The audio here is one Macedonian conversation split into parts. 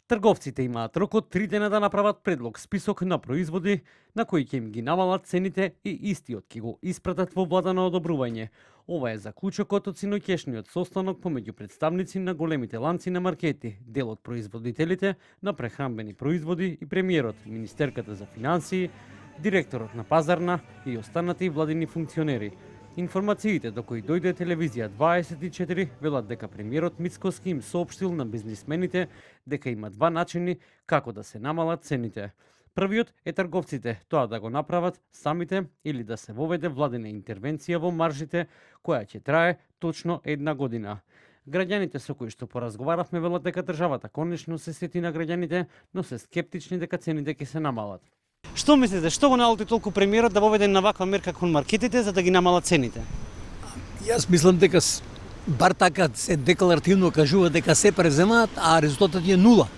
Трговците имаат рок од 3 дена да направат предлог список на производи на кои ќе им ги намалат цените и истиот ќе го испратат во влада на одобрување. Ова е заклучокот од синоќешниот состанок помеѓу представници на големите ланци на маркети, дел од производителите на прехранбени производи и премиерот, министерката за финансии, директорот на пазарна и останати владини функционери. Информациите до кои дојде телевизија 24 велат дека премиерот Мицкоски им соопштил на бизнисмените дека има два начини како да се намалат цените. Првиот е трговците тоа да го направат самите или да се воведе владина интервенција во маржите која ќе трае точно една година. Граѓаните со кои што поразговаравме велат дека државата конечно се сети на граѓаните, но се скептични дека цените ќе се намалат. Што мислите, што го налути толку премиерот да воведе на ваква мерка кон маркетите за да ги намалат цените? Јас мислам дека бар така се декларативно кажува дека се преземаат, а резултатот е нула.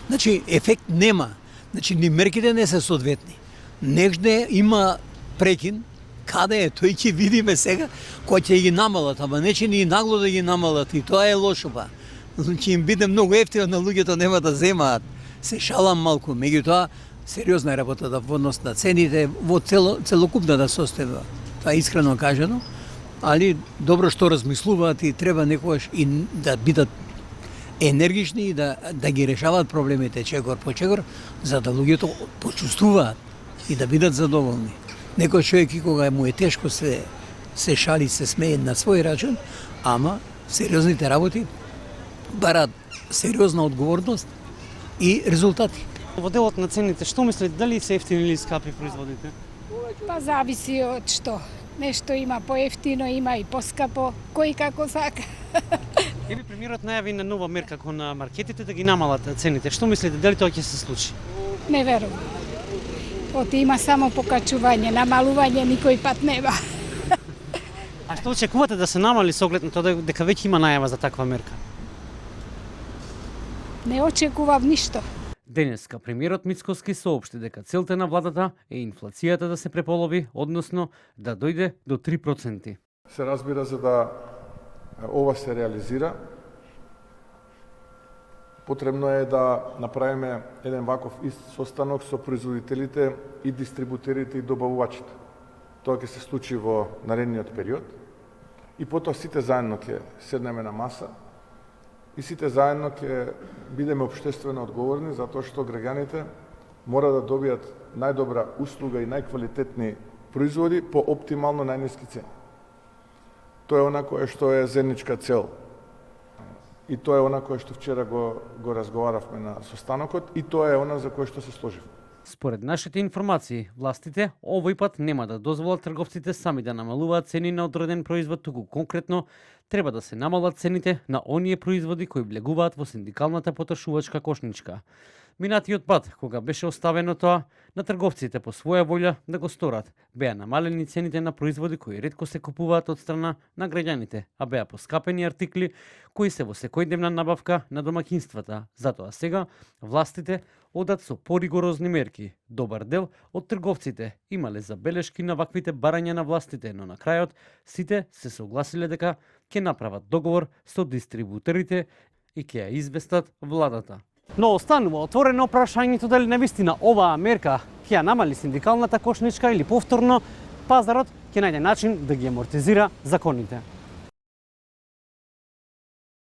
Значи ефект нема. Значи ни мерките не се соодветни. Негде има прекин, каде е тој ќе видиме сега кој ќе ги намалат, ама не че ни нагло да ги намалат и тоа е лошо па. Значи им биде многу ефтино на луѓето нема да земаат. Се шалам малку, меѓутоа сериозна е работата во однос на цените во целокупната состојба. Тоа е искрено кажано, али добро што размислуваат и треба некогаш и да бидат енергични и да ги решаваат проблемите чекор по чекор, за да луѓето почувствуваат и да бидат задоволни. Некој човек и кога му е тешко се шали, се смее на свој рачун, ама сериозните работи бараат сериозна одговорност и резултати. Во делот на цените, што мислите, дали се ефтини или скапи производите? Па зависи од што. Нешто има поевтино, има и поскапо, кој како сака. Еви премиерот најави на нова мерка кон маркетите да ги намалат цените. Што мислите, дали тоа ќе се случи? Не верувам. Оти има само покачување, намалување никој пат нема. А што очекувате да се намали со оглед на тоа дека веќе има најава за таква мерка? Не очекував ништо. Денеска премиерот Мицкоски соопшти дека целта на владата е инфлацијата да се преполови, односно да дојде до 3%. Се разбира, за да ова се реализира, потребно е да направиме еден ваков ист состанок со производителите и дистрибутерите и добавувачите. Тоа ќе се случи во наредниот период и потоа сите заедно ќе седнеме на маса и сите заедно ќе бидеме општествено одговорни затоа што граѓаните мора да добијат најдобра услуга и најквалитетни производи по оптимално најниски цени. Тоа е она кое што е заедничка цел. И тоа е она кое што вчера го разговаравме на состанокот и тоа е она за кое што се сложивме. Според нашите информации, властите овој пат нема да дозволат трговците сами да намалуваат цени на одреден производ, туку конкретно треба да се намалат цените на оние производи кои влегуваат во синдикалната потрошувачка кошничка. Минатиот пат, кога беше оставено тоа, на трговците по своја волја да го сторат, беа намалени цените на производи кои ретко се купуваат од страна на граѓаните, а беа поскапени артикли кои се во секојдневна набавка на домаќинствата. Затоа сега властите одат со поригорозни мерки. Добар дел од трговците имале забелешки на ваквите барања на властите, но на крајот сите се согласиле дека ќе направат договор со дистрибутерите и ќе ја известат владата. Но останува отворено прашањето дали навистина оваа мерка ќе ја намали синдикалната кошничка или повторно пазарот ќе најде начин да ги амортизира законите.